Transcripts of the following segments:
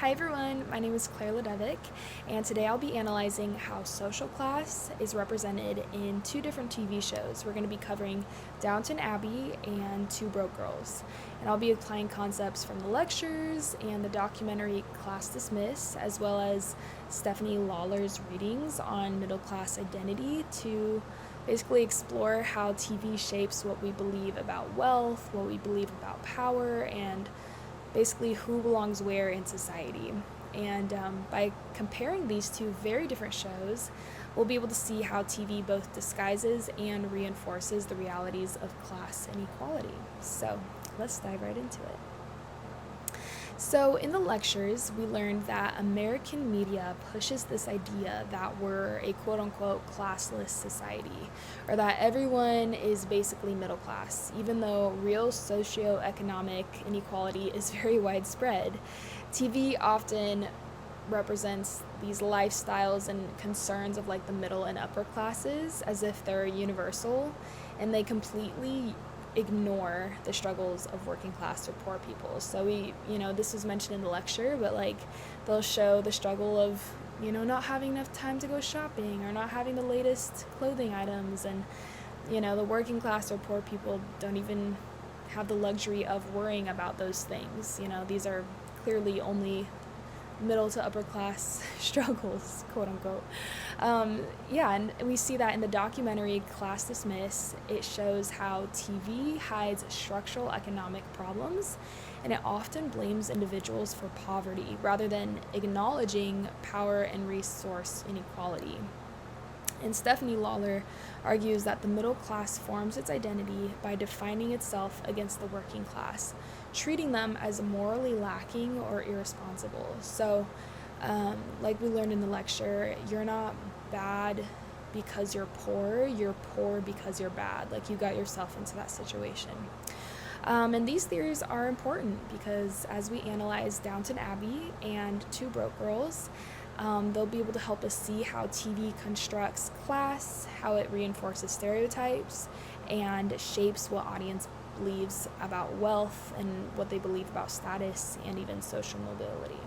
Hi everyone, my name is Claire Ledevick, and today I'll be analyzing how social class is represented in two different TV shows. We're going to be covering Downton Abbey and Two Broke Girls, and I'll be applying concepts from the lectures and the documentary Class Dismissed, as well as Stephanie Lawler's readings on middle class identity to basically explore how TV shapes what we believe about wealth, what we believe about power, and basically who belongs where in society. And by comparing these two very different shows, we'll be able to see how TV both disguises and reinforces the realities of class and equality. So let's dive right into it. So in the lectures, we learned that American media pushes this idea that we're a quote-unquote classless society, or that everyone is basically middle class, even though real socioeconomic inequality is very widespread. TV often represents these lifestyles and concerns of like the middle and upper classes as if they're universal, and they completely ignore the struggles of working class or poor people. So this was mentioned in the lecture, but like they'll show the struggle of, not having enough time to go shopping or not having the latest clothing items. And, the working class or poor people don't even have the luxury of worrying about those things. These are clearly only middle to upper class struggles, quote unquote. And we see that in the documentary Class Dismissed. It shows how TV hides structural economic problems, and it often blames individuals for poverty rather than acknowledging power and resource inequality. And Stephanie Lawler argues that the middle class forms its identity by defining itself against the working class, treating them as morally lacking or irresponsible. So, like we learned in the lecture, you're not bad because you're poor because you're bad. Like you got yourself into that situation. And these theories are important because as we analyze Downton Abbey and Two Broke Girls, they'll be able to help us see how TV constructs class, how it reinforces stereotypes, and shapes what audience believes about wealth and what they believe about status and even social mobility.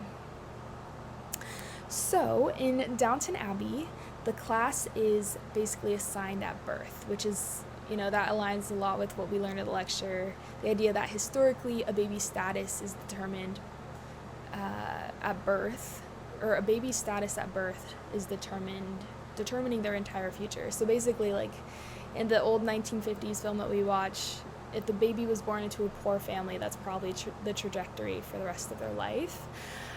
So in Downton Abbey, the class is basically assigned at birth, which is, that aligns a lot with what we learned in the lecture. The idea that historically a baby's status is determined at birth, or a baby's status at birth is determining their entire future. So basically, like in the old 1950s film that we watch, if the baby was born into a poor family, that's probably the trajectory for the rest of their life.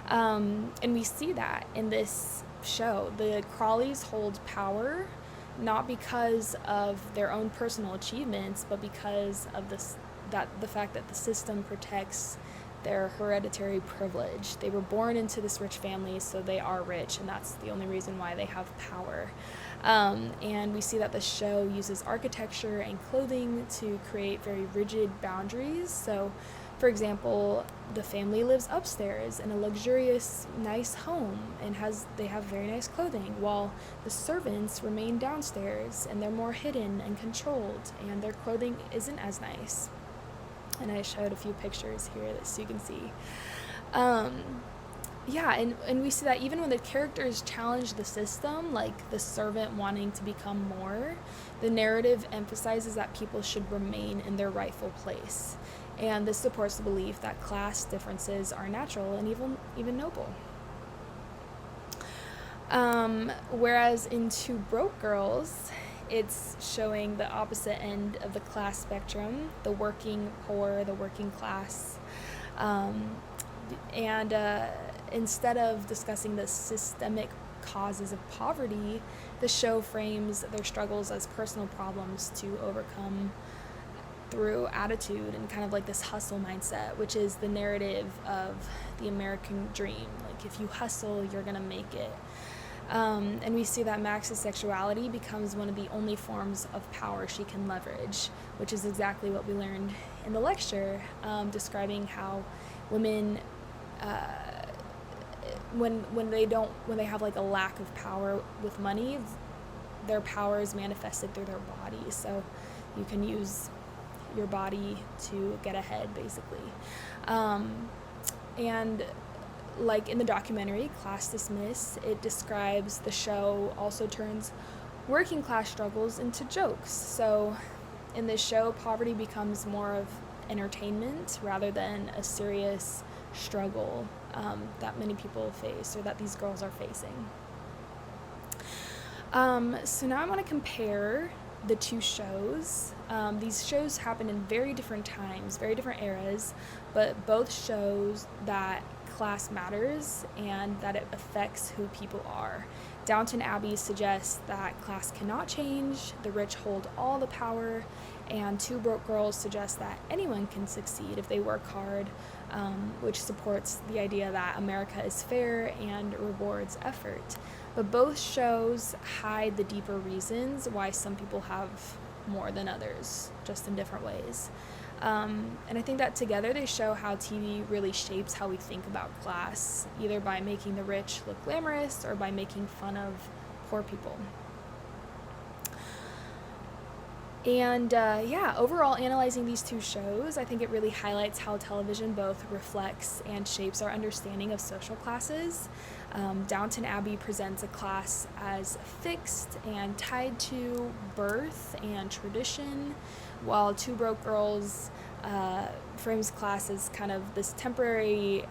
And we see that in this show. The Crawleys hold power not because of their own personal achievements, but because of the fact that the system protects their hereditary privilege. They were born into this rich family, so they are rich, and that's the only reason why they have power. And we see that the show uses architecture and clothing to create very rigid boundaries. So, for example, the family lives upstairs in a luxurious, nice home and they have very nice clothing, while the servants remain downstairs and they're more hidden and controlled, and their clothing isn't as nice. And I showed a few pictures here so you can see. And we see that even when the characters challenge the system, like the servant wanting to become more, the narrative emphasizes that people should remain in their rightful place. And this supports the belief that class differences are natural and even noble. Whereas in Two Broke Girls, it's showing the opposite end of the class spectrum, the working poor, the working class. Instead of discussing the systemic causes of poverty, the show frames their struggles as personal problems to overcome through attitude and kind of like this hustle mindset, which is the narrative of the American dream. Like if you hustle, you're gonna make it. And we see that Max's sexuality becomes one of the only forms of power she can leverage, which is exactly what we learned in the lecture, describing how women, when they have like a lack of power with money, their power is manifested through their body. So you can use your body to get ahead, basically. And like in the documentary Class Dismissed, it describes the show also turns working class struggles into jokes. So in this show, poverty becomes more of entertainment rather than a serious struggle that many people face or that these girls are facing. So now I want to compare the two shows. These shows happen in very different times, very different eras, but both shows that class matters and that it affects who people are. Downton Abbey suggests that class cannot change, the rich hold all the power, and Two Broke Girls suggest that anyone can succeed if they work hard, which supports the idea that America is fair and rewards effort. But both shows hide the deeper reasons why some people have more than others, just in different ways. And I think that together they show how TV really shapes how we think about class, either by making the rich look glamorous or by making fun of poor people. And overall, analyzing these two shows, I think it really highlights how television both reflects and shapes our understanding of social classes. Downton Abbey presents a class as fixed and tied to birth and tradition, while Two Broke Girls frames class as kind of this temporary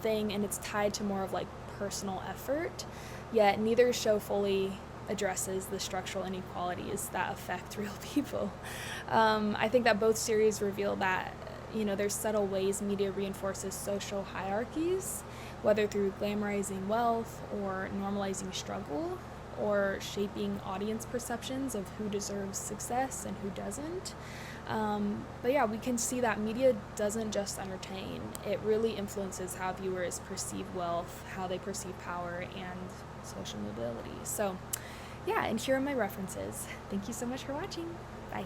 thing, and it's tied to more of like personal effort. Yet neither show fully addresses the structural inequalities that affect real people. I think that both series reveal that, there's subtle ways media reinforces social hierarchies, whether through glamorizing wealth or normalizing struggle or shaping audience perceptions of who deserves success and who doesn't. We can see that media doesn't just entertain. It really influences how viewers perceive wealth, how they perceive power, and social mobility. So, and here are my references. Thank you so much for watching. Bye.